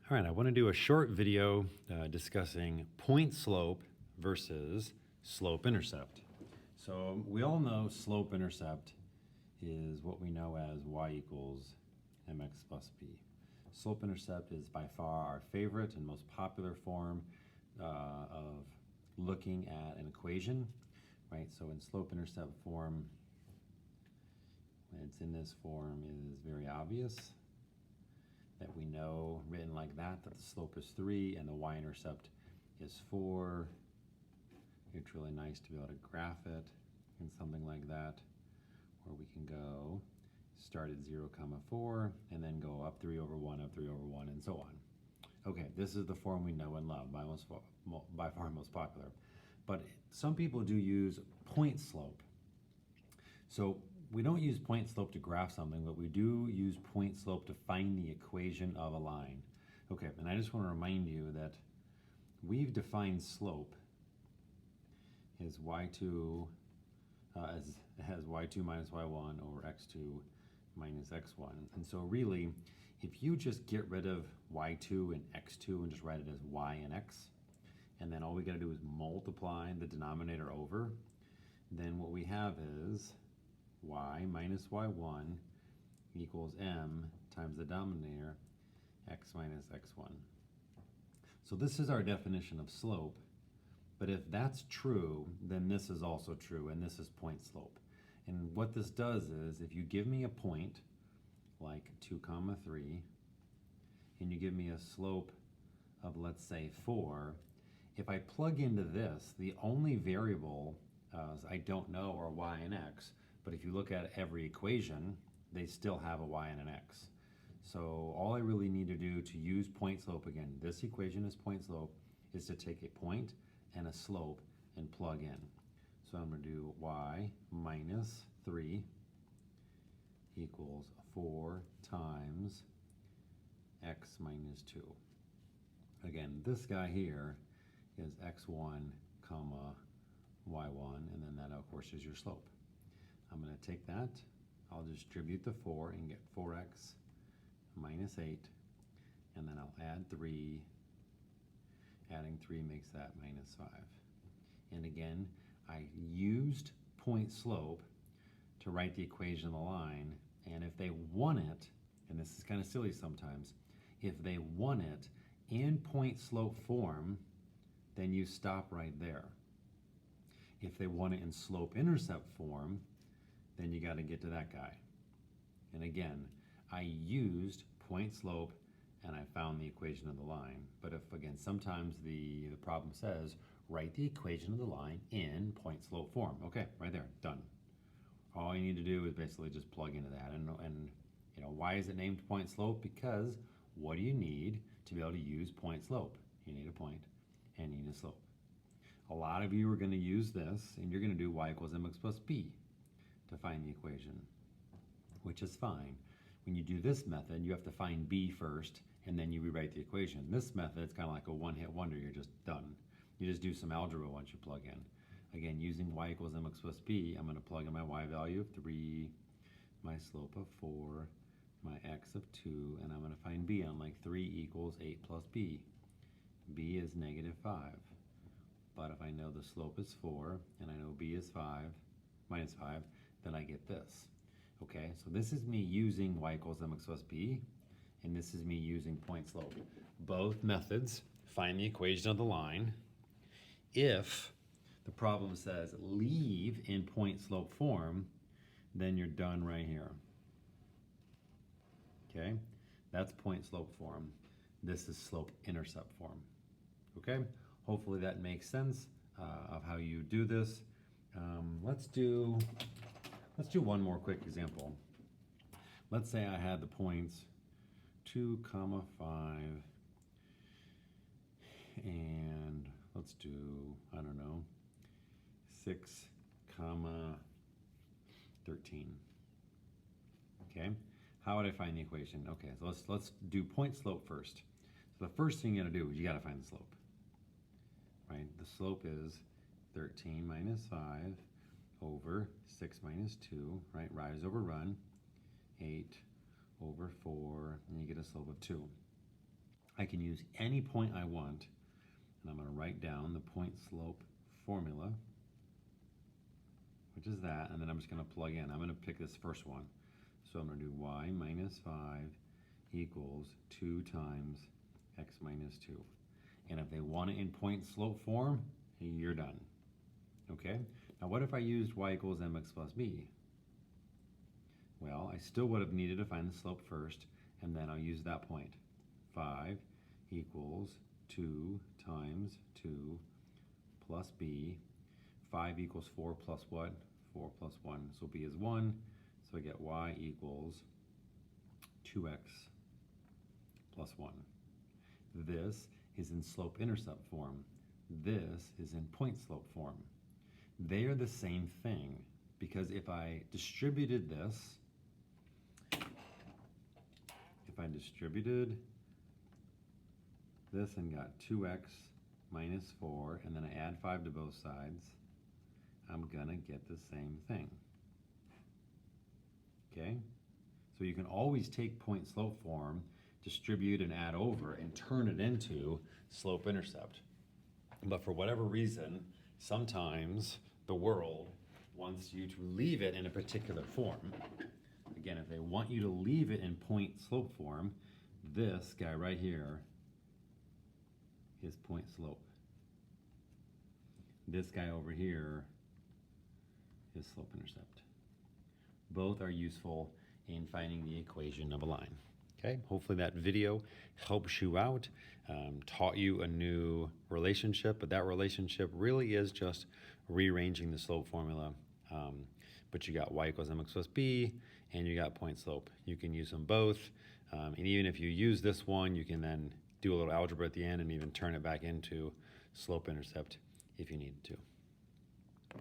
All right, I want to do a short video discussing point slope versus slope intercept. So we all know slope intercept is what we know as y equals mx plus b. Slope intercept is by far our favorite and most popular form of looking at an equation, right? So in slope intercept form, when it's in this form, it is very obvious that we know, written like that the slope is 3 and the y-intercept is 4. It's really nice to be able to graph it in something like that, where we can go start at 0, 4, and then go up 3 over 1, up 3 over 1, and so on. Okay, this is the form we know and love, by far most popular. But some people do use point slope. So we don't use point slope to graph something, but we do use point slope to find the equation of a line. Okay, and I just want to remind you that we've defined slope as y2 as y2 minus y1 over x2 minus x1. And so really, if you just get rid of y2 and x2 and just write it as y and x, and then all we got to do is multiply the denominator over, then what we have is y minus y1 equals m times the denominator x minus x1. So this is our definition of slope, but if that's true, then this is also true, and this is point slope. And what this does is, if you give me a point, like 2, 3, and you give me a slope of, let's say, 4, if I plug into this, the only variable I don't know are y and x, but if you look at every equation, they still have a y and an x. So all I really need to do to use point slope, again, this equation is point slope, is to take a point and a slope and plug in. So I'm going to do y minus 3 equals 4 times x minus 2. Again, this guy here is x1 comma y1, and then that, of course, is your slope. I'm going to take that, I'll distribute the 4 and get 4x minus 8, and then I'll add 3. Adding 3 makes that minus 5. And again, I used point slope to write the equation of the line, and if they want it, and this is kind of silly sometimes, if they want it in point slope form, then you stop right there. If they want it in slope intercept form, then you got to get to that guy. And again, I used point slope and I found the equation of the line. But if, again, sometimes the problem says, write the equation of the line in point slope form. Okay, right there, done. All you need to do is basically just plug into that. And you know, why is it named point slope? Because what do you need to be able to use point slope? You need a point and you need a slope. A lot of you are going to use this, and you're going to do y equals mx plus b to find the equation, which is fine. When you do this method, you have to find b first, and then you rewrite the equation. This method, it's kind of like a one-hit wonder. You're just done. You just do some algebra once you plug in. Again, using y equals mx plus b, I'm going to plug in my y value of 3, my slope of 4, my x of 2, and I'm going to find b. I'm like 3 equals 8 plus b. b is negative 5. But if I know the slope is 4, and I know b is 5, minus 5, then I get this. Okay, so this is me using y equals mx plus b, and this is me using point slope. Both methods find the equation of the line. If the problem says leave in point slope form, then you're done right here. Okay, that's point slope form. This is slope intercept form. Okay, hopefully that makes sense of how you do this. Let's do one more quick example. Let's say I had the points 2, 5, and let's do, I don't know, 6, 13. Okay, how would I find the equation? Okay, so let's do point slope first. So the first thing you gotta do is you gotta find the slope. Right, the slope is 13 minus 5 over 6 minus 2, right, rise over run, 8 over 4, and you get a slope of 2. I can use any point I want, and I'm going to write down the point slope formula, which is that, and then I'm just going to plug in. I'm going to pick this first one. So I'm going to do y minus 5 equals 2 times x minus 2. And if they want it in point slope form, you're done. Okay? Now what if I used y equals mx plus b? Well, I still would have needed to find the slope first, and then I'll use that point. 5 equals 2 times 2 plus b. 5 equals 4 plus what? 4 plus 1. So b is 1. So I get y equals 2x plus 1. This is in slope-intercept form. This is in point-slope form. They are the same thing, because if I distributed this, and got 2x minus 4, and then I add 5 to both sides, I'm gonna get the same thing. Okay? So you can always take point-slope form, distribute and add over, and turn it into slope-intercept. But for whatever reason, sometimes the world wants you to leave it in a particular form. Again, if they want you to leave it in point-slope form, this guy right here is point-slope. This guy over here is slope-intercept. Both are useful in finding the equation of a line. Okay, hopefully that video helps you out, taught you a new relationship, but that relationship really is just rearranging the slope formula. But you got y equals mx plus b, and you got point slope. You can use them both, and even if you use this one, you can then do a little algebra at the end and even turn it back into slope intercept if you need to.